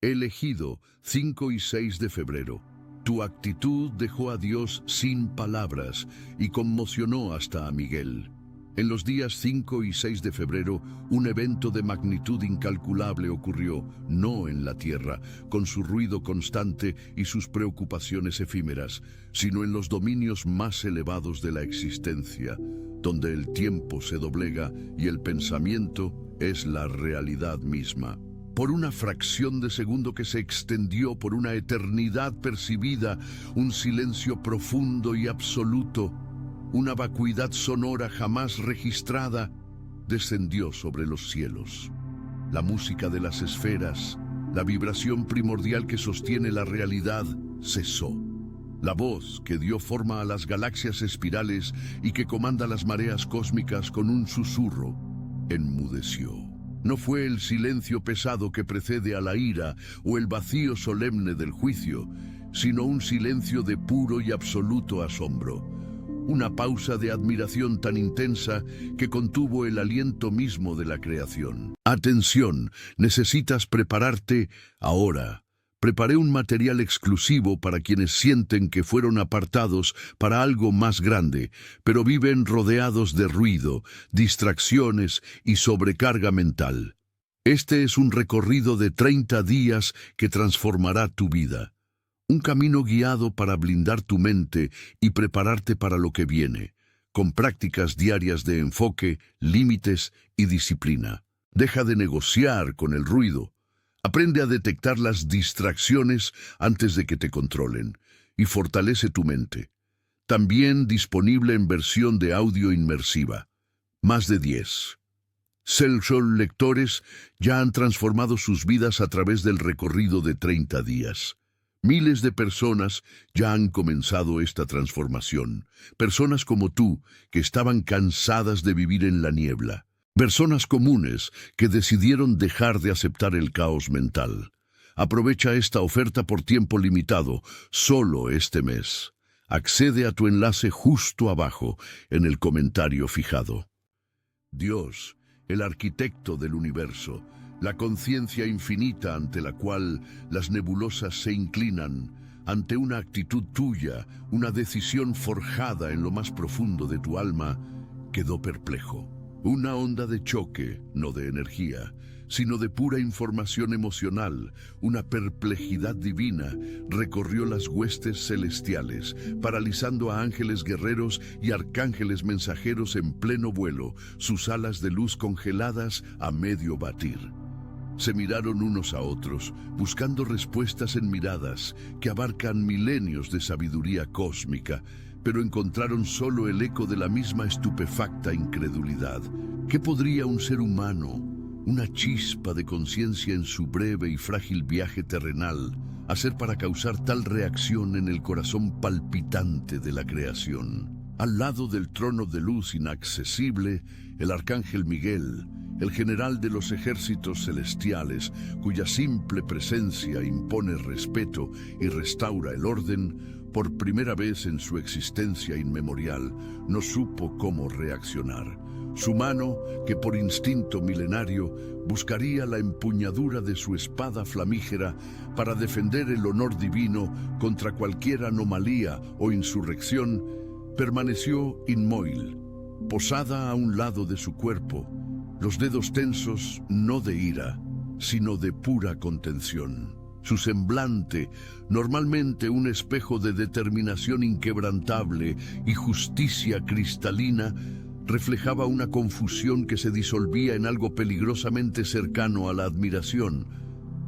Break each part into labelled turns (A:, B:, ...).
A: Elegido 5 y 6 de febrero. Tu actitud dejó a Dios sin palabras y conmocionó hasta a Miguel. En los días 5 y 6 de febrero, un evento de magnitud incalculable ocurrió, no en la tierra, con su ruido constante y sus preocupaciones efímeras, sino en los dominios más elevados de la existencia, donde el tiempo se doblega y el pensamiento es la realidad misma. Por una fracción de segundo que se extendió por una eternidad percibida, un silencio profundo y absoluto, una vacuidad sonora jamás registrada, descendió sobre los cielos. La música de las esferas, la vibración primordial que sostiene la realidad, cesó. La voz que dio forma a las galaxias espirales y que comanda las mareas cósmicas con un susurro, enmudeció. No fue el silencio pesado que precede a la ira o el vacío solemne del juicio, sino un silencio de puro y absoluto asombro. Una pausa de admiración tan intensa que contuvo el aliento mismo de la creación. Atención, necesitas prepararte ahora. Preparé un material exclusivo para quienes sienten que fueron apartados para algo más grande, pero viven rodeados de ruido, distracciones y sobrecarga mental. Este es un recorrido de 30 días que transformará tu vida. Un camino guiado para blindar tu mente y prepararte para lo que viene, con prácticas diarias de enfoque, límites y disciplina. Deja de negociar con el ruido. Aprende a detectar las distracciones antes de que te controlen y fortalece tu mente. También disponible en versión de audio inmersiva. Más de 10. Cell lectores ya han transformado sus vidas a través del recorrido de 30 días. Miles de personas ya han comenzado esta transformación. Personas como tú que estaban cansadas de vivir en la niebla. Personas comunes que decidieron dejar de aceptar el caos mental. Aprovecha esta oferta por tiempo limitado, solo este mes. Accede a tu enlace justo abajo, en el comentario fijado. Dios, el arquitecto del universo, la conciencia infinita ante la cual las nebulosas se inclinan, ante una actitud tuya, una decisión forjada en lo más profundo de tu alma, quedó perplejo. Una onda de choque, no de energía, sino de pura información emocional, una perplejidad divina, recorrió las huestes celestiales, paralizando a ángeles guerreros y arcángeles mensajeros en pleno vuelo, sus alas de luz congeladas a medio batir. Se miraron unos a otros, buscando respuestas en miradas que abarcan milenios de sabiduría cósmica, pero encontraron solo el eco de la misma estupefacta incredulidad. ¿Qué podría un ser humano, una chispa de conciencia en su breve y frágil viaje terrenal, hacer para causar tal reacción en el corazón palpitante de la creación? Al lado del trono de luz inaccesible, el arcángel Miguel, el general de los ejércitos celestiales, cuya simple presencia impone respeto y restaura el orden, por primera vez en su existencia inmemorial, no supo cómo reaccionar. Su mano, que por instinto milenario buscaría la empuñadura de su espada flamígera para defender el honor divino contra cualquier anomalía o insurrección, permaneció inmóvil, posada a un lado de su cuerpo, los dedos tensos no de ira, sino de pura contención. Su semblante, normalmente un espejo de determinación inquebrantable y justicia cristalina, reflejaba una confusión que se disolvía en algo peligrosamente cercano a la admiración.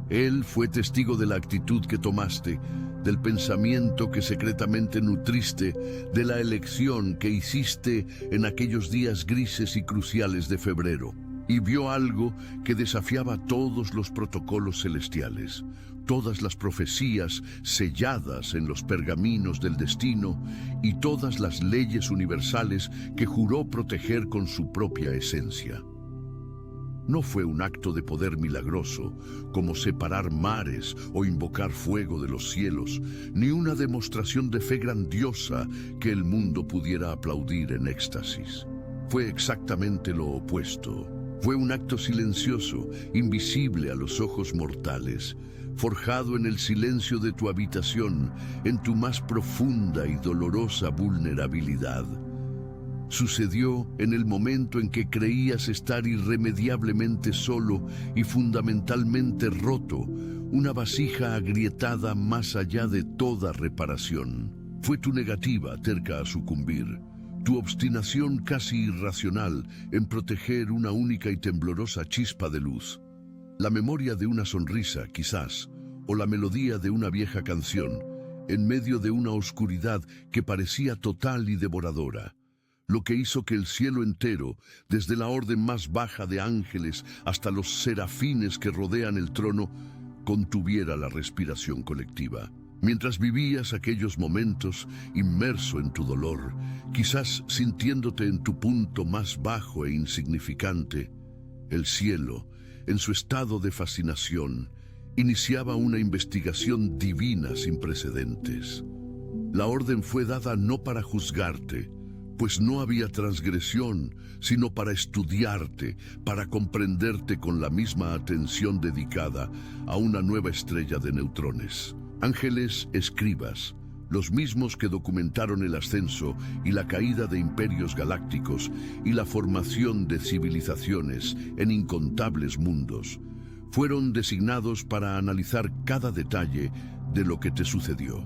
A: Él fue testigo de la actitud que tomaste, del pensamiento que secretamente nutriste, de la elección que hiciste en aquellos días grises y cruciales de febrero. Y vio algo que desafiaba todos los protocolos celestiales, todas las profecías selladas en los pergaminos del destino y todas las leyes universales que juró proteger con su propia esencia. No fue un acto de poder milagroso, como separar mares o invocar fuego de los cielos, ni una demostración de fe grandiosa que el mundo pudiera aplaudir en éxtasis. Fue exactamente lo opuesto. Fue un acto silencioso, invisible a los ojos mortales, forjado en el silencio de tu habitación, en tu más profunda y dolorosa vulnerabilidad. Sucedió en el momento en que creías estar irremediablemente solo y fundamentalmente roto, una vasija agrietada más allá de toda reparación. Fue tu negativa terca a sucumbir, tu obstinación casi irracional en proteger una única y temblorosa chispa de luz. La memoria de una sonrisa, quizás, o la melodía de una vieja canción, en medio de una oscuridad que parecía total y devoradora. Lo que hizo que el cielo entero, desde la orden más baja de ángeles hasta los serafines que rodean el trono, contuviera la respiración colectiva. Mientras vivías aquellos momentos, inmerso en tu dolor, quizás sintiéndote en tu punto más bajo e insignificante, el cielo, en su estado de fascinación, iniciaba una investigación divina sin precedentes. La orden fue dada no para juzgarte, pues no había transgresión, sino para estudiarte, para comprenderte con la misma atención dedicada a una nueva estrella de neutrones. Ángeles escribas, los mismos que documentaron el ascenso y la caída de imperios galácticos y la formación de civilizaciones en incontables mundos, fueron designados para analizar cada detalle de lo que te sucedió.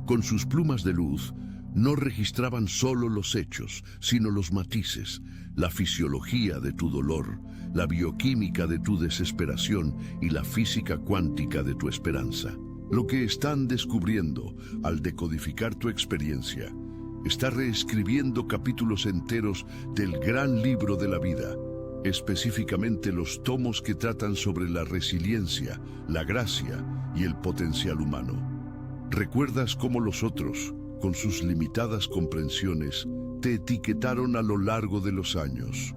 A: Con sus plumas de luz, no registraban solo los hechos, sino los matices, la fisiología de tu dolor, la bioquímica de tu desesperación y la física cuántica de tu esperanza. Lo que están descubriendo al decodificar tu experiencia está reescribiendo capítulos enteros del gran libro de la vida, específicamente los tomos que tratan sobre la resiliencia, la gracia y el potencial humano. ¿Recuerdas cómo los otros, con sus limitadas comprensiones, te etiquetaron a lo largo de los años?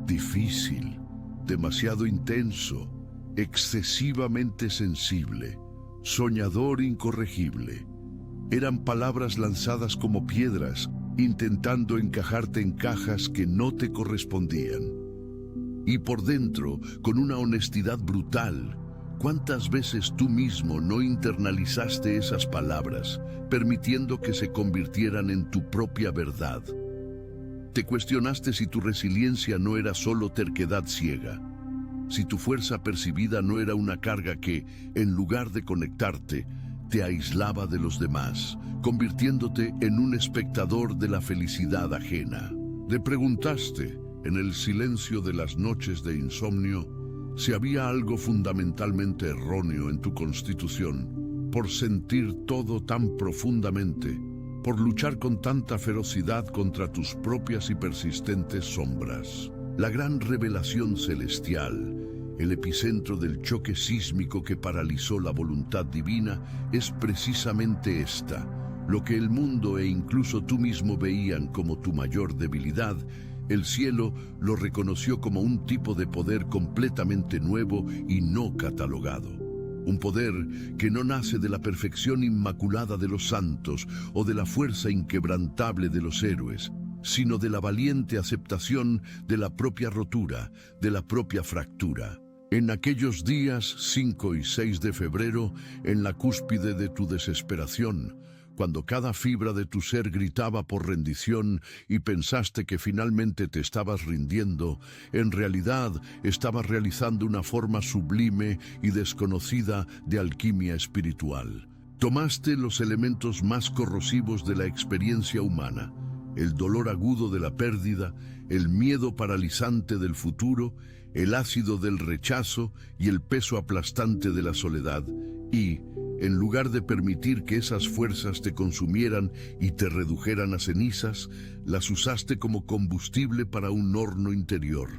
A: Difícil, demasiado intenso, excesivamente sensible, soñador incorregible. Eran palabras lanzadas como piedras, intentando encajarte en cajas que no te correspondían. Y por dentro, con una honestidad brutal, ¿cuántas veces tú mismo no internalizaste esas palabras, permitiendo que se convirtieran en tu propia verdad? Te cuestionaste si tu resiliencia no era solo terquedad ciega, si tu fuerza percibida no era una carga que, en lugar de conectarte, te aislaba de los demás, convirtiéndote en un espectador de la felicidad ajena. Te preguntaste, en el silencio de las noches de insomnio, si había algo fundamentalmente erróneo en tu constitución, por sentir todo tan profundamente, por luchar con tanta ferocidad contra tus propias y persistentes sombras. La gran revelación celestial, el epicentro del choque sísmico que paralizó la voluntad divina, es precisamente esta. Lo que el mundo e incluso tú mismo veían como tu mayor debilidad, el cielo lo reconoció como un tipo de poder completamente nuevo y no catalogado. Un poder que no nace de la perfección inmaculada de los santos o de la fuerza inquebrantable de los héroes, sino de la valiente aceptación de la propia rotura, de la propia fractura. En aquellos días 5 y 6 de febrero, en la cúspide de tu desesperación, cuando cada fibra de tu ser gritaba por rendición y pensaste que finalmente te estabas rindiendo, en realidad estabas realizando una forma sublime y desconocida de alquimia espiritual. Tomaste los elementos más corrosivos de la experiencia humana, el dolor agudo de la pérdida, el miedo paralizante del futuro, el ácido del rechazo y el peso aplastante de la soledad, y, en lugar de permitir que esas fuerzas te consumieran y te redujeran a cenizas, las usaste como combustible para un horno interior.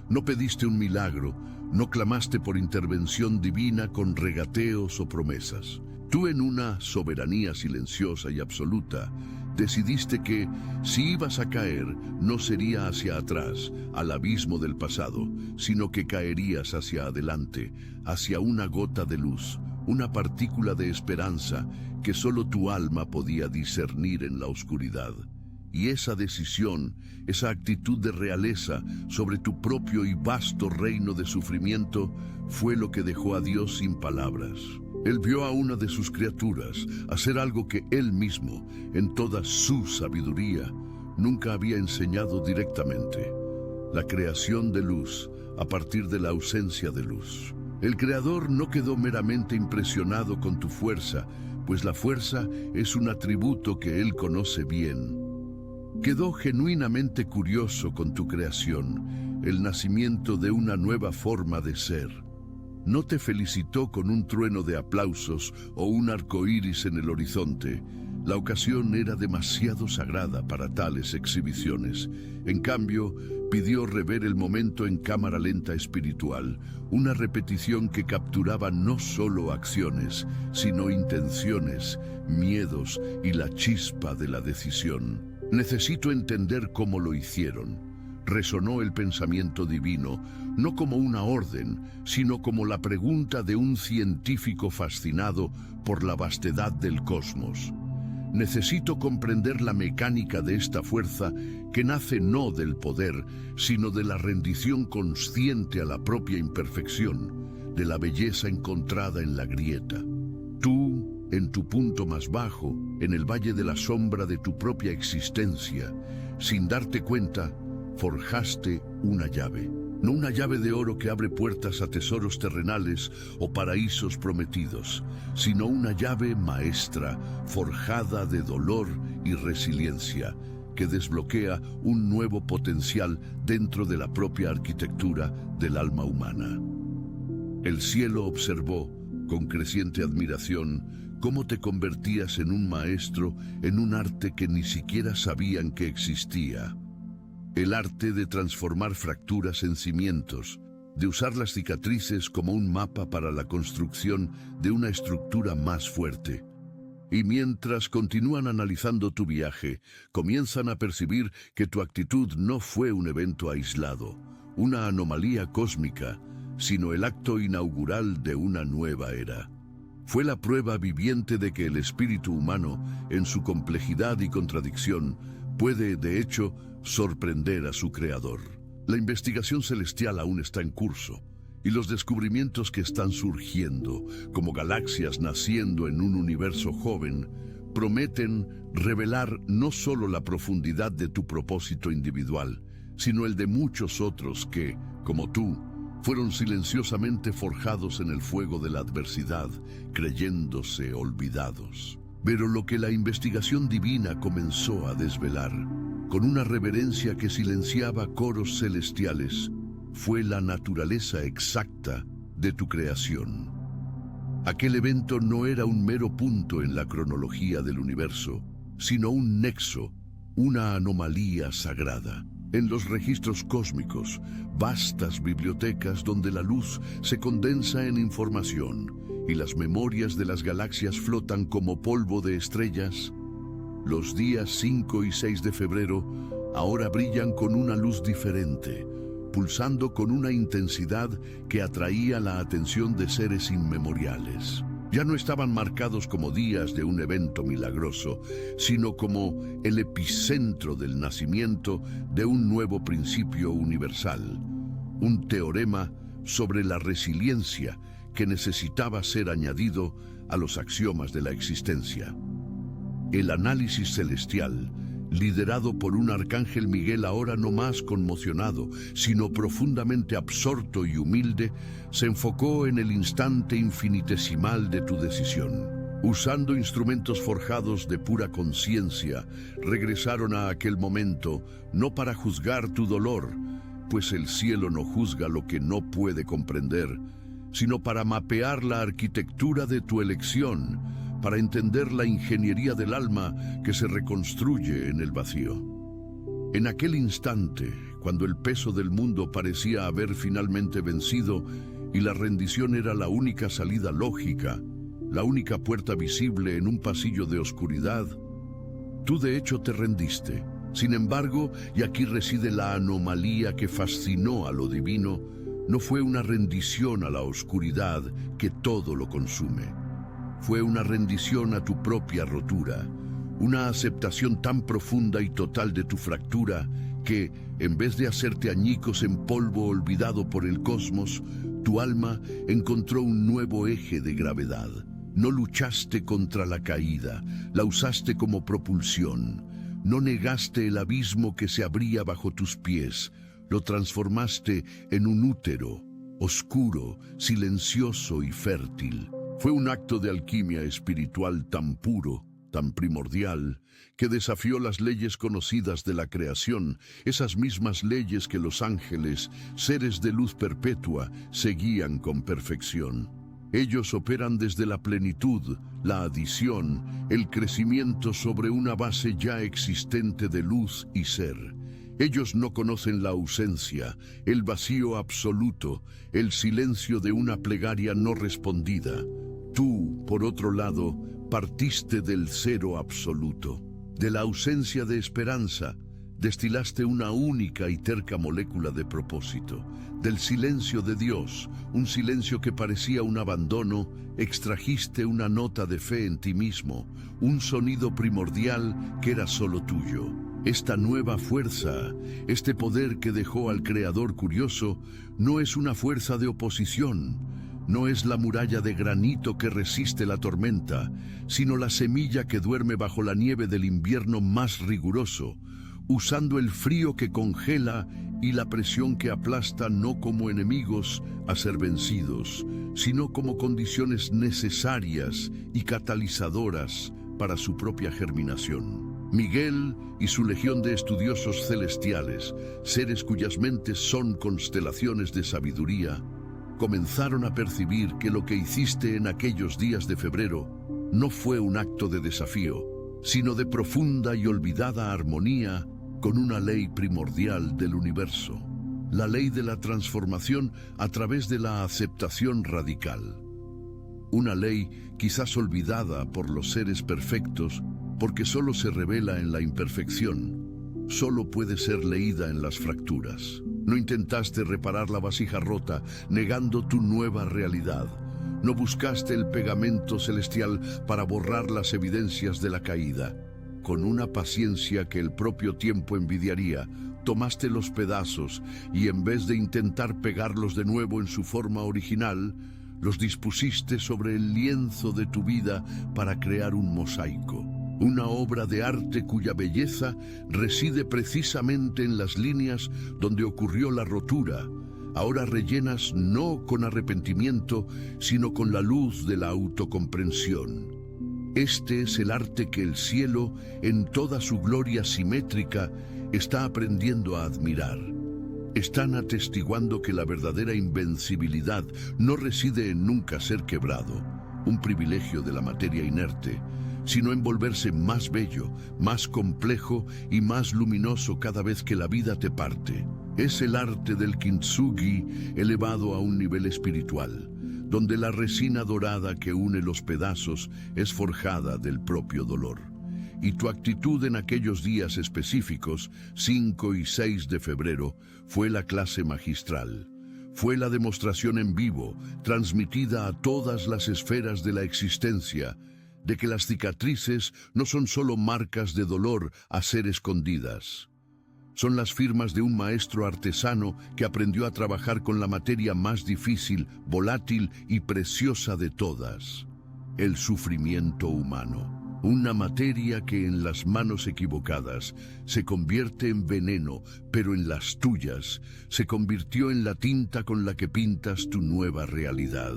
A: No pediste un milagro, no clamaste por intervención divina con regateos o promesas. Tú, en una soberanía silenciosa y absoluta, decidiste que, si ibas a caer, no sería hacia atrás, al abismo del pasado, sino que caerías hacia adelante, hacia una gota de luz, una partícula de esperanza que solo tu alma podía discernir en la oscuridad. Y esa decisión, esa actitud de realeza sobre tu propio y vasto reino de sufrimiento, fue lo que dejó a Dios sin palabras. Él vio a una de sus criaturas hacer algo que Él mismo, en toda su sabiduría, nunca había enseñado directamente: la creación de luz a partir de la ausencia de luz. El Creador no quedó meramente impresionado con tu fuerza, pues la fuerza es un atributo que Él conoce bien. Quedó genuinamente curioso con tu creación, el nacimiento de una nueva forma de ser. No te felicitó con un trueno de aplausos o un arco iris en el horizonte. La ocasión era demasiado sagrada para tales exhibiciones. En cambio, pidió rever el momento en cámara lenta espiritual, una repetición que capturaba no solo acciones, sino intenciones, miedos y la chispa de la decisión. Necesito entender cómo lo hicieron. Resonó el pensamiento divino, no como una orden, sino como la pregunta de un científico fascinado por la vastedad del cosmos. Necesito comprender la mecánica de esta fuerza que nace no del poder, sino de la rendición consciente a la propia imperfección, de la belleza encontrada en la grieta. Tú, en tu punto más bajo, en el valle de la sombra de tu propia existencia, sin darte cuenta, forjaste una llave. No una llave de oro que abre puertas a tesoros terrenales o paraísos prometidos, sino una llave maestra, forjada de dolor y resiliencia, que desbloquea un nuevo potencial dentro de la propia arquitectura del alma humana. El cielo observó, con creciente admiración, cómo te convertías en un maestro en un arte que ni siquiera sabían que existía. El arte de transformar fracturas en cimientos, de usar las cicatrices como un mapa para la construcción de una estructura más fuerte. Y mientras continúan analizando tu viaje, comienzan a percibir que tu actitud no fue un evento aislado, una anomalía cósmica, sino el acto inaugural de una nueva era. Fue la prueba viviente de que el espíritu humano, en su complejidad y contradicción, puede, de hecho, sorprender a su creador. La investigación celestial aún está en curso, y los descubrimientos que están surgiendo, como galaxias naciendo en un universo joven, prometen revelar no solo la profundidad de tu propósito individual, sino el de muchos otros que, como tú, fueron silenciosamente forjados en el fuego de la adversidad, creyéndose olvidados. Pero lo que la investigación divina comenzó a desvelar, con una reverencia que silenciaba coros celestiales, fue la naturaleza exacta de tu creación. Aquel evento no era un mero punto en la cronología del universo, sino un nexo, una anomalía sagrada. En los registros cósmicos, vastas bibliotecas donde la luz se condensa en información y las memorias de las galaxias flotan como polvo de estrellas, los días 5 y 6 de febrero ahora brillan con una luz diferente, pulsando con una intensidad que atraía la atención de seres inmemoriales. Ya no estaban marcados como días de un evento milagroso, sino como el epicentro del nacimiento de un nuevo principio universal, un teorema sobre la resiliencia que necesitaba ser añadido a los axiomas de la existencia. El análisis celestial, liderado por un arcángel Miguel ahora no más conmocionado, sino profundamente absorto y humilde, se enfocó en el instante infinitesimal de tu decisión. Usando instrumentos forjados de pura conciencia, regresaron a aquel momento, no para juzgar tu dolor, pues el cielo no juzga lo que no puede comprender, sino para mapear la arquitectura de tu elección, para entender la ingeniería del alma que se reconstruye en el vacío. En aquel instante, cuando el peso del mundo parecía haber finalmente vencido y la rendición era la única salida lógica, la única puerta visible en un pasillo de oscuridad, tú de hecho te rendiste. Sin embargo, y aquí reside la anomalía que fascinó a lo divino, no fue una rendición a la oscuridad que todo lo consume. Fue una rendición a tu propia rotura, Una aceptación tan profunda y total de tu fractura que, en vez de hacerte añicos en polvo olvidado por el cosmos, tu alma encontró un nuevo eje de gravedad. No luchaste contra la caída, la usaste como propulsión. No negaste el abismo que se abría bajo tus pies, lo transformaste en un útero, oscuro, silencioso y fértil. Fue un acto de alquimia espiritual tan puro, tan primordial, que desafió las leyes conocidas de la creación, esas mismas leyes que los ángeles, seres de luz perpetua, seguían con perfección. Ellos operan desde la plenitud, la adición, el crecimiento sobre una base ya existente de luz y ser. Ellos no conocen la ausencia, el vacío absoluto, el silencio de una plegaria no respondida. Tú, por otro lado, partiste del cero absoluto, de la ausencia de esperanza, destilaste una única y terca molécula de propósito. Del silencio de Dios, un silencio que parecía un abandono, extrajiste una nota de fe en ti mismo, un sonido primordial que era solo tuyo. Esta nueva fuerza, este poder que dejó al Creador curioso, no es una fuerza de oposición, no es la muralla de granito que resiste la tormenta, sino la semilla que duerme bajo la nieve del invierno más riguroso, usando el frío que congela y la presión que aplasta no como enemigos a ser vencidos, sino como condiciones necesarias y catalizadoras para su propia germinación. Miguel y su legión de estudiosos celestiales, seres cuyas mentes son constelaciones de sabiduría, comenzaron a percibir que lo que hiciste en aquellos días de febrero no fue un acto de desafío, sino de profunda y olvidada armonía con una ley primordial del universo, la ley de la transformación a través de la aceptación radical. Una ley quizás olvidada por los seres perfectos porque solo se revela en la imperfección, solo puede ser leída en las fracturas. No intentaste reparar la vasija rota, negando tu nueva realidad. No buscaste el pegamento celestial para borrar las evidencias de la caída. Con una paciencia que el propio tiempo envidiaría, tomaste los pedazos y en vez de intentar pegarlos de nuevo en su forma original, los dispusiste sobre el lienzo de tu vida para crear un mosaico. Una obra de arte cuya belleza reside precisamente en las líneas donde ocurrió la rotura, ahora rellenas no con arrepentimiento, sino con la luz de la autocomprensión. Este es el arte que el cielo, en toda su gloria simétrica, está aprendiendo a admirar. Están atestiguando que la verdadera invencibilidad no reside en nunca ser quebrado, un privilegio de la materia inerte, sino en volverse más bello, más complejo y más luminoso cada vez que la vida te parte. Es el arte del kintsugi elevado a un nivel espiritual, donde la resina dorada que une los pedazos es forjada del propio dolor. Y tu actitud en aquellos días específicos, 5 y 6 de febrero, fue la clase magistral. Fue la demostración en vivo, transmitida a todas las esferas de la existencia, de que las cicatrices no son solo marcas de dolor a ser escondidas. Son las firmas de un maestro artesano que aprendió a trabajar con la materia más difícil, volátil y preciosa de todas, el sufrimiento humano. Una materia que en las manos equivocadas se convierte en veneno, pero en las tuyas se convirtió en la tinta con la que pintas tu nueva realidad.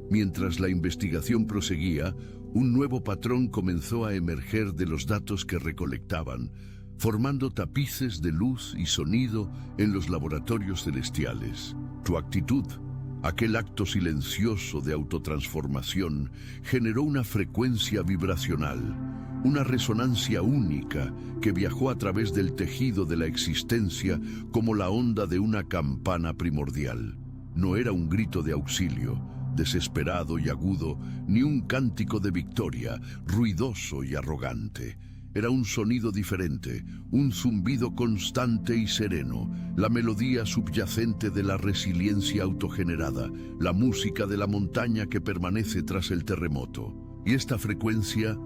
A: Mientras la investigación proseguía, un nuevo patrón comenzó a emerger de los datos que recolectaban, formando tapices de luz y sonido en los laboratorios celestiales. Tu actitud, aquel acto silencioso de autotransformación, generó una frecuencia vibracional, una resonancia única que viajó a través del tejido de la existencia como la onda de una campana primordial. No era un grito de auxilio, desesperado y agudo, ni un cántico de victoria, ruidoso y arrogante. Era un sonido diferente, un zumbido constante y sereno, la melodía subyacente de la resiliencia autogenerada, la música de la montaña que permanece tras el terremoto. Y esta frecuencia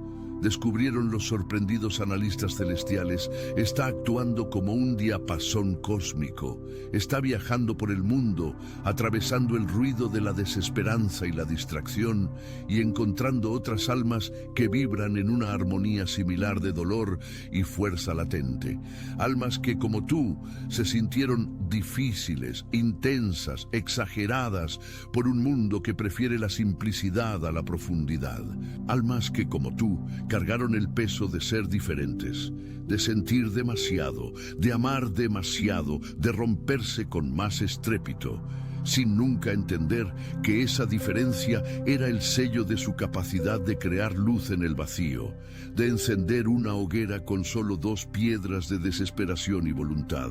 A: descubrieron los sorprendidos analistas celestiales, está actuando como un diapasón cósmico. Está viajando por el mundo, atravesando el ruido de la desesperanza y la distracción, y encontrando otras almas que vibran en una armonía similar de dolor y fuerza latente. Almas que, como tú, se sintieron difíciles, intensas, exageradas por un mundo que prefiere la simplicidad a la profundidad. Almas que, como tú, cargaron el peso de ser diferentes, de sentir demasiado, de amar demasiado, de romperse con más estrépito, sin nunca entender que esa diferencia era el sello de su capacidad de crear luz en el vacío, de encender una hoguera con solo 2 piedras de desesperación y voluntad.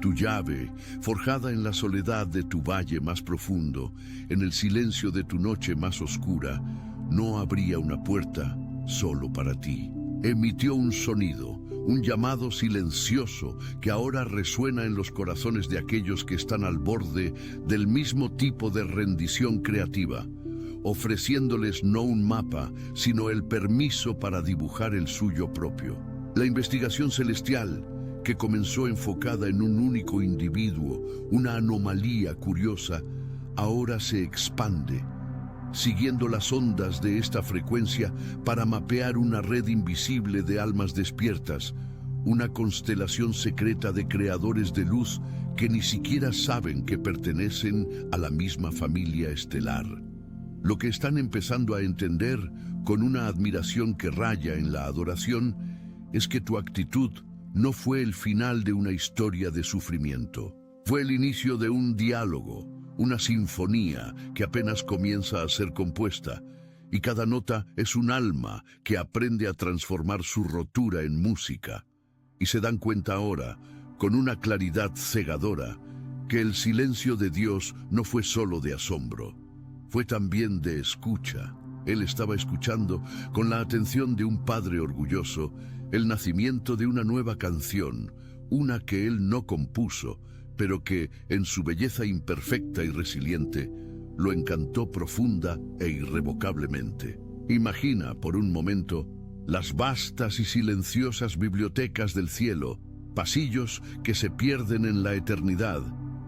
A: Tu llave, forjada en la soledad de tu valle más profundo, en el silencio de tu noche más oscura, no abría una puerta solo para ti. Emitió un sonido, un llamado silencioso que ahora resuena en los corazones de aquellos que están al borde del mismo tipo de rendición creativa, ofreciéndoles no un mapa, sino el permiso para dibujar el suyo propio. La investigación celestial, que comenzó enfocada en un único individuo, una anomalía curiosa, ahora se expande, siguiendo las ondas de esta frecuencia para mapear una red invisible de almas despiertas, una constelación secreta de creadores de luz que ni siquiera saben que pertenecen a la misma familia estelar. Lo que están empezando a entender, con una admiración que raya en la adoración, es que tu actitud no fue el final de una historia de sufrimiento. Fue el inicio de un diálogo, una sinfonía que apenas comienza a ser compuesta, y cada nota es un alma que aprende a transformar su rotura en música. Y se dan cuenta ahora, con una claridad cegadora, que el silencio de Dios no fue solo de asombro, fue también de escucha. Él estaba escuchando con la atención de un padre orgulloso el nacimiento de una nueva canción, una que él no compuso, pero que, en su belleza imperfecta y resiliente, lo encantó profunda e irrevocablemente. Imagina, por un momento, las vastas y silenciosas bibliotecas del cielo, pasillos que se pierden en la eternidad,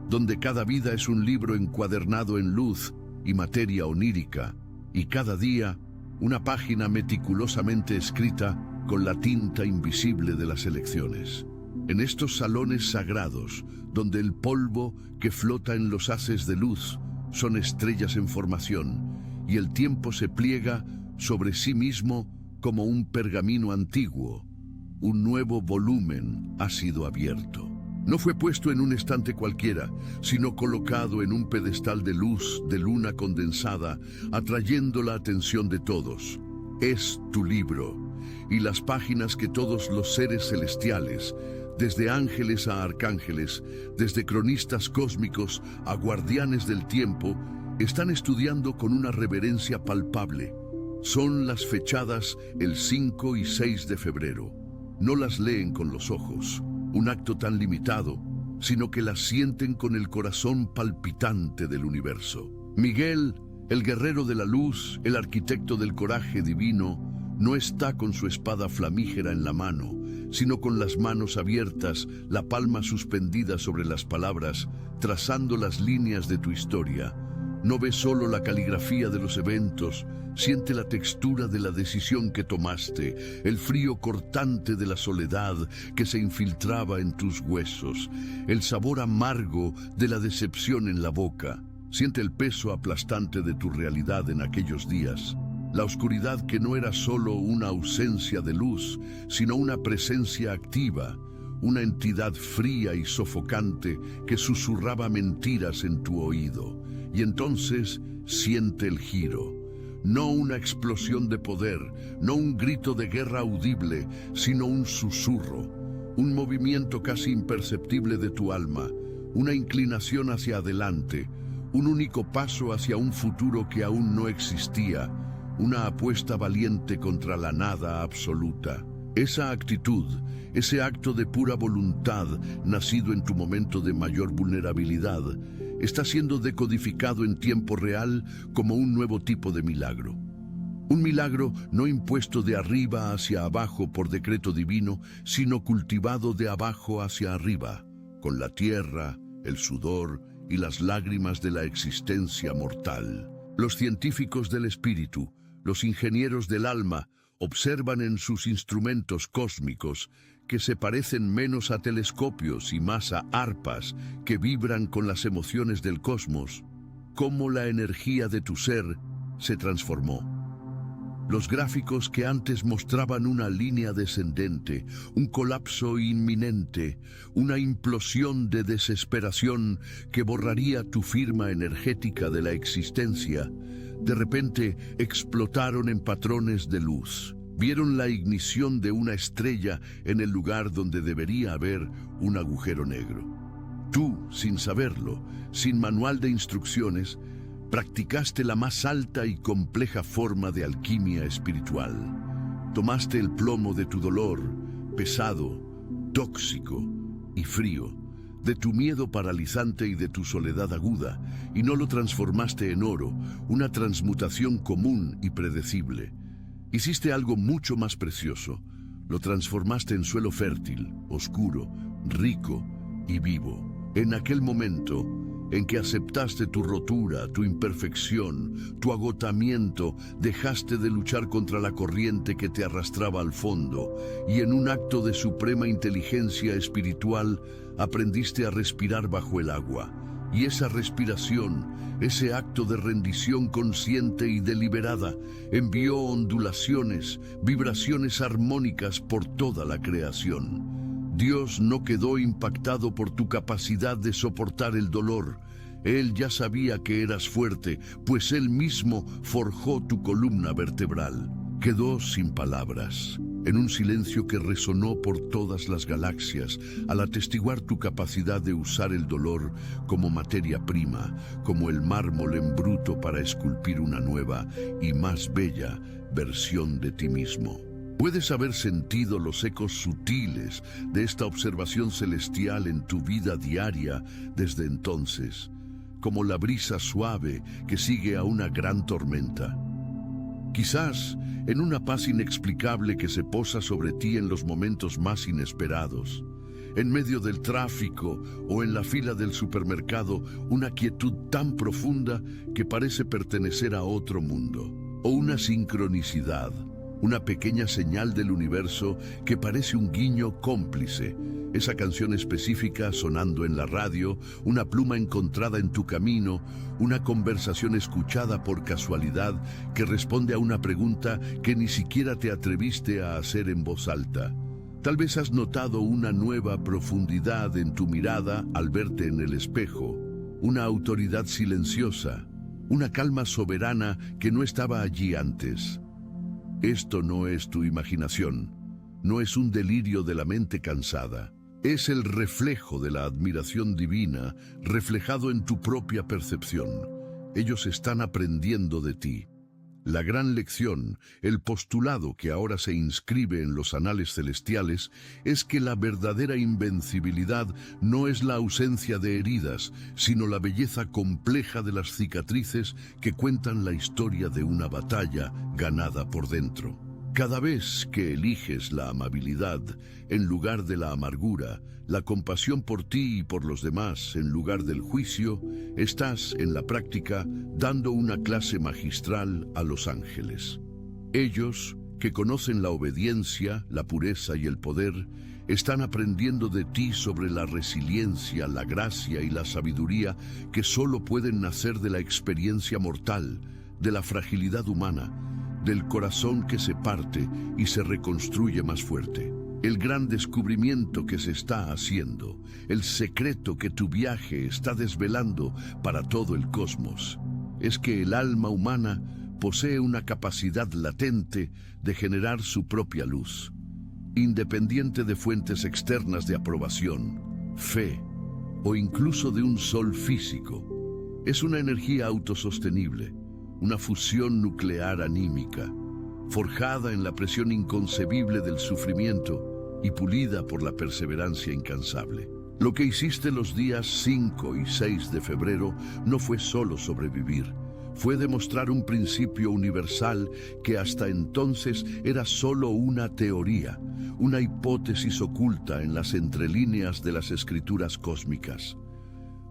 A: donde cada vida es un libro encuadernado en luz y materia onírica, y cada día una página meticulosamente escrita con la tinta invisible de las elecciones. En estos salones sagrados, donde el polvo que flota en los haces de luz son estrellas en formación, y el tiempo se pliega sobre sí mismo como un pergamino antiguo, un nuevo volumen ha sido abierto. No fue puesto en un estante cualquiera, sino colocado en un pedestal de luz de luna condensada, atrayendo la atención de todos. Es tu libro, y las páginas que todos los seres celestiales, desde ángeles a arcángeles, desde cronistas cósmicos a guardianes del tiempo, están estudiando con una reverencia palpable. Son las fechadas el 5 y 6 de febrero. No las leen con los ojos, un acto tan limitado, sino que las sienten con el corazón palpitante del universo. Miguel, el guerrero de la luz, el arquitecto del coraje divino, no está con su espada flamígera en la mano, sino con las manos abiertas, la palma suspendida sobre las palabras, trazando las líneas de tu historia. No ve solo la caligrafía de los eventos, siente la textura de la decisión que tomaste, el frío cortante de la soledad que se infiltraba en tus huesos, el sabor amargo de la decepción en la boca. Siente el peso aplastante de tu realidad en aquellos días. La oscuridad que no era solo una ausencia de luz, sino una presencia activa, una entidad fría y sofocante que susurraba mentiras en tu oído. Y entonces siente el giro. No una explosión de poder, no un grito de guerra audible, sino un susurro, un movimiento casi imperceptible de tu alma, una inclinación hacia adelante, un único paso hacia un futuro que aún no existía, una apuesta valiente contra la nada absoluta. Esa actitud, ese acto de pura voluntad, nacido en tu momento de mayor vulnerabilidad, está siendo decodificado en tiempo real como un nuevo tipo de milagro. Un milagro no impuesto de arriba hacia abajo por decreto divino, sino cultivado de abajo hacia arriba, con la tierra, el sudor y las lágrimas de la existencia mortal. Los científicos del espíritu, los ingenieros del alma, observan en sus instrumentos cósmicos, que se parecen menos a telescopios y más a arpas que vibran con las emociones del cosmos, cómo la energía de tu ser se transformó. Los gráficos que antes mostraban una línea descendente, un colapso inminente, una implosión de desesperación que borraría tu firma energética de la existencia, de repente explotaron en patrones de luz. Vieron la ignición de una estrella en el lugar donde debería haber un agujero negro. Tú, sin saberlo, sin manual de instrucciones, practicaste la más alta y compleja forma de alquimia espiritual. Tomaste el plomo de tu dolor, pesado, tóxico y frío, de tu miedo paralizante y de tu soledad aguda, y no lo transformaste en oro, una transmutación común y predecible. Hiciste algo mucho más precioso. Lo transformaste en suelo fértil, oscuro, rico y vivo. En aquel momento en que aceptaste tu rotura, tu imperfección, tu agotamiento, dejaste de luchar contra la corriente que te arrastraba al fondo, y en un acto de suprema inteligencia espiritual aprendiste a respirar bajo el agua. Y esa respiración, ese acto de rendición consciente y deliberada, envió ondulaciones, vibraciones armónicas por toda la creación. Dios no quedó impactado por tu capacidad de soportar el dolor. Él ya sabía que eras fuerte, pues Él mismo forjó tu columna vertebral. Quedó sin palabras, en un silencio que resonó por todas las galaxias, al atestiguar tu capacidad de usar el dolor como materia prima, como el mármol en bruto para esculpir una nueva y más bella versión de ti mismo. Puedes haber sentido los ecos sutiles de esta observación celestial en tu vida diaria desde entonces, como la brisa suave que sigue a una gran tormenta. Quizás en una paz inexplicable que se posa sobre ti en los momentos más inesperados. En medio del tráfico o en la fila del supermercado, una quietud tan profunda que parece pertenecer a otro mundo. O una sincronicidad, una pequeña señal del universo que parece un guiño cómplice. Esa canción específica sonando en la radio, una pluma encontrada en tu camino, una conversación escuchada por casualidad que responde a una pregunta que ni siquiera te atreviste a hacer en voz alta. Tal vez has notado una nueva profundidad en tu mirada al verte en el espejo, una autoridad silenciosa, una calma soberana que no estaba allí antes. Esto no es tu imaginación, no es un delirio de la mente cansada. Es el reflejo de la admiración divina reflejado en tu propia percepción. Ellos están aprendiendo de ti. La gran lección, el postulado que ahora se inscribe en los anales celestiales, es que la verdadera invencibilidad no es la ausencia de heridas, sino la belleza compleja de las cicatrices que cuentan la historia de una batalla ganada por dentro. Cada vez que eliges la amabilidad en lugar de la amargura, la compasión por ti y por los demás en lugar del juicio, estás, en la práctica, dando una clase magistral a los ángeles. Ellos, que conocen la obediencia, la pureza y el poder, están aprendiendo de ti sobre la resiliencia, la gracia y la sabiduría que solo pueden nacer de la experiencia mortal, de la fragilidad humana, del corazón que se parte y se reconstruye más fuerte. El gran descubrimiento que se está haciendo, el secreto que tu viaje está desvelando para todo el cosmos, es que el alma humana posee una capacidad latente de generar su propia luz, independiente de fuentes externas de aprobación, fe o incluso de un sol físico. Es una energía autosostenible, una fusión nuclear anímica, forjada en la presión inconcebible del sufrimiento y pulida por la perseverancia incansable. Lo que hiciste los días 5 y 6 de febrero no fue solo sobrevivir, fue demostrar un principio universal que hasta entonces era solo una teoría, una hipótesis oculta en las entrelíneas de las escrituras cósmicas.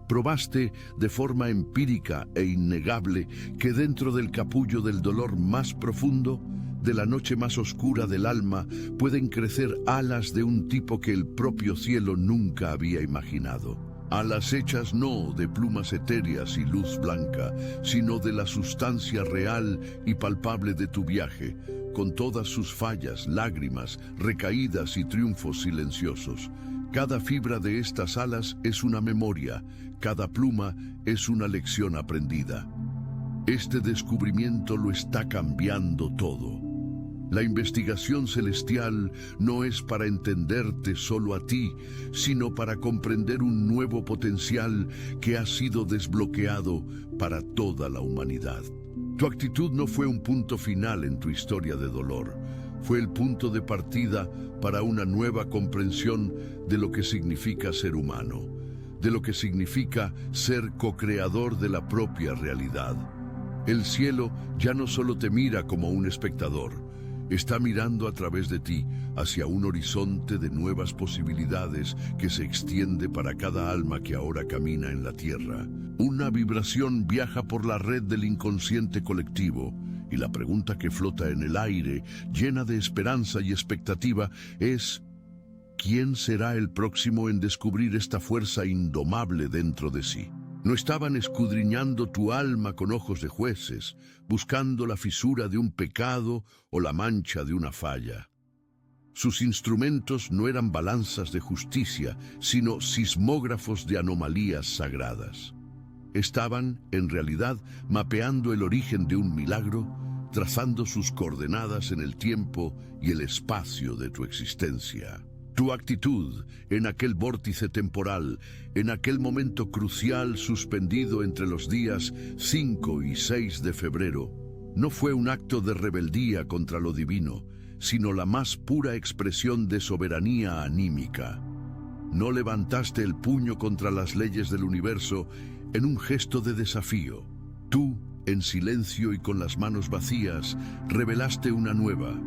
A: Probaste de forma empírica e innegable que dentro del capullo del dolor más profundo, de la noche más oscura del alma, pueden crecer alas de un tipo que el propio cielo nunca había imaginado. Alas hechas no de plumas etéreas y luz blanca, sino de la sustancia real y palpable de tu viaje, con todas sus fallas, lágrimas, recaídas y triunfos silenciosos. Cada fibra de estas alas es una memoria, cada pluma es una lección aprendida. Este descubrimiento lo está cambiando todo. La investigación celestial no es para entenderte solo a ti, sino para comprender un nuevo potencial que ha sido desbloqueado para toda la humanidad. Tu actitud no fue un punto final en tu historia de dolor. Fue el punto de partida para una nueva comprensión de lo que significa ser humano, de lo que significa ser co-creador de la propia realidad. El cielo ya no solo te mira como un espectador, está mirando a través de ti hacia un horizonte de nuevas posibilidades que se extiende para cada alma que ahora camina en la tierra. Una vibración viaja por la red del inconsciente colectivo, y la pregunta que flota en el aire, llena de esperanza y expectativa, es: ¿quién será el próximo en descubrir esta fuerza indomable dentro de sí? No estaban escudriñando tu alma con ojos de jueces, buscando la fisura de un pecado o la mancha de una falla. Sus instrumentos no eran balanzas de justicia, sino sismógrafos de anomalías sagradas. Estaban, en realidad, mapeando el origen de un milagro, trazando sus coordenadas en el tiempo y el espacio de tu existencia. Tu actitud en aquel vórtice temporal, en aquel momento crucial suspendido entre los días 5 y 6 de febrero, no fue un acto de rebeldía contra lo divino, sino la más pura expresión de soberanía anímica. No levantaste el puño contra las leyes del universo en un gesto de desafío. Tú, en silencio y con las manos vacías, revelaste una nueva,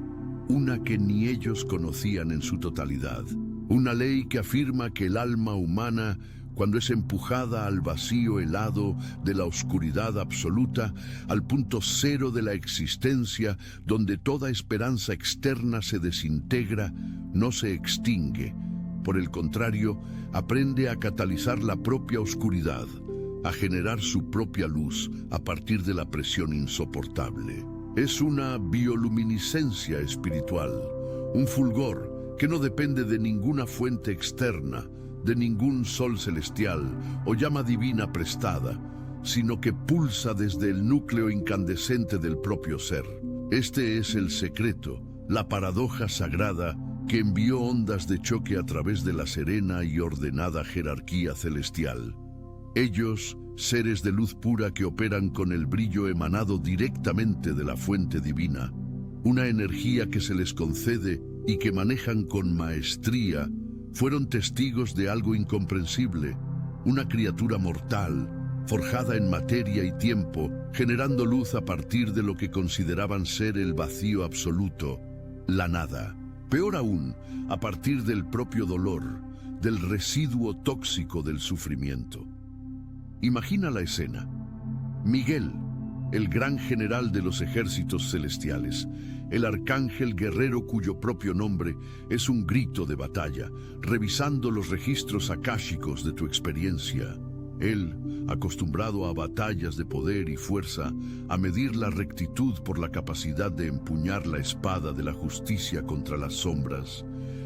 A: una que ni ellos conocían en su totalidad. Una ley que afirma que el alma humana, cuando es empujada al vacío helado de la oscuridad absoluta, al punto cero de la existencia, donde toda esperanza externa se desintegra, no se extingue. Por el contrario, aprende a catalizar la propia oscuridad, a generar su propia luz a partir de la presión insoportable. Es una bioluminiscencia espiritual, un fulgor que no depende de ninguna fuente externa, de ningún sol celestial o llama divina prestada, sino que pulsa desde el núcleo incandescente del propio ser. Este es el secreto, la paradoja sagrada que envió ondas de choque a través de la serena y ordenada jerarquía celestial. Ellos, seres de luz pura que operan con el brillo emanado directamente de la fuente divina, una energía que se les concede y que manejan con maestría, fueron testigos de algo incomprensible, una criatura mortal, forjada en materia y tiempo, generando luz a partir de lo que consideraban ser el vacío absoluto, la nada. Peor aún, a partir del propio dolor, del residuo tóxico del sufrimiento. Imagina la escena. Miguel, el gran general de los ejércitos celestiales, el arcángel guerrero cuyo propio nombre es un grito de batalla, revisando los registros akáshicos de tu experiencia. Él, acostumbrado a batallas de poder y fuerza, a medir la rectitud por la capacidad de empuñar la espada de la justicia contra las sombras,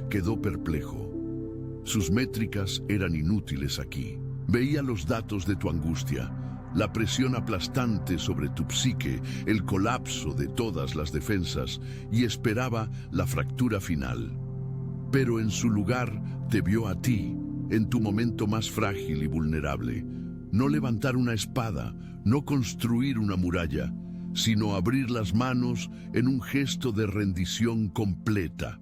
A: quedó perplejo. Sus métricas eran inútiles aquí. Veía los datos de tu angustia, la presión aplastante sobre tu psique, el colapso de todas las defensas, y esperaba la fractura final. Pero en su lugar te vio a ti, en tu momento más frágil y vulnerable, no levantar una espada, no construir una muralla, sino abrir las manos en un gesto de rendición completa.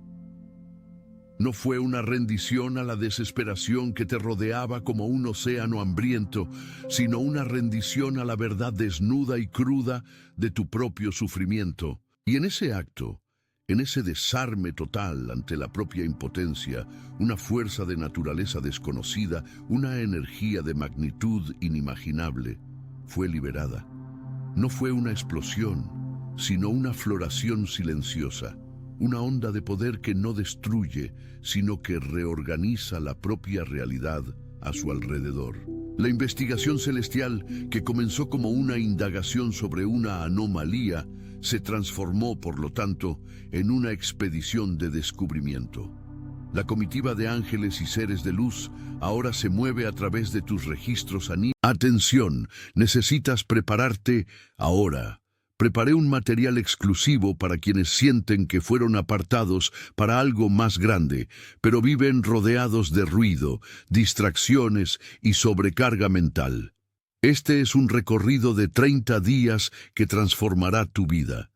A: No fue una rendición a la desesperación que te rodeaba como un océano hambriento, sino una rendición a la verdad desnuda y cruda de tu propio sufrimiento. Y en ese acto, en ese desarme total ante la propia impotencia, una fuerza de naturaleza desconocida, una energía de magnitud inimaginable, fue liberada. No fue una explosión, sino una floración silenciosa, una onda de poder que no destruye, sino que reorganiza la propia realidad a su alrededor. La investigación celestial, que comenzó como una indagación sobre una anomalía, se transformó, por lo tanto, en una expedición de descubrimiento. La comitiva de ángeles y seres de luz ahora se mueve a través de tus registros anímicos. Atención, necesitas prepararte ahora. Preparé un material exclusivo para quienes sienten que fueron apartados para algo más grande, pero viven rodeados de ruido, distracciones y sobrecarga mental. Este es un recorrido de 30 días que transformará tu vida.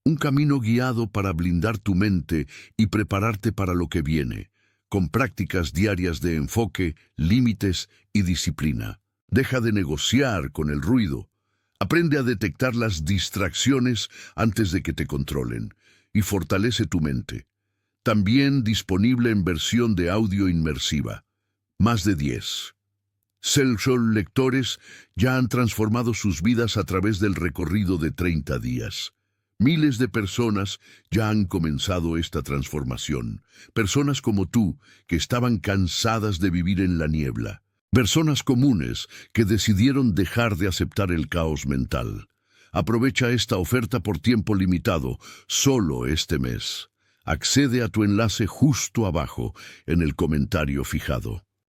A: Un camino guiado para blindar tu mente y prepararte para lo que viene, con prácticas diarias de enfoque, límites y disciplina. Deja de negociar con el ruido. Aprende a detectar las distracciones antes de que te controlen y fortalece tu mente. También disponible en versión de audio inmersiva. Más de 10. Cell lectores ya han transformado sus vidas a través del recorrido de 30 días. Miles de personas ya han comenzado esta transformación. Personas como tú, que estaban cansadas de vivir en la niebla. Personas comunes que decidieron dejar de aceptar el caos mental. Aprovecha esta oferta por tiempo limitado, solo este mes. Accede a tu enlace justo abajo en el comentario fijado.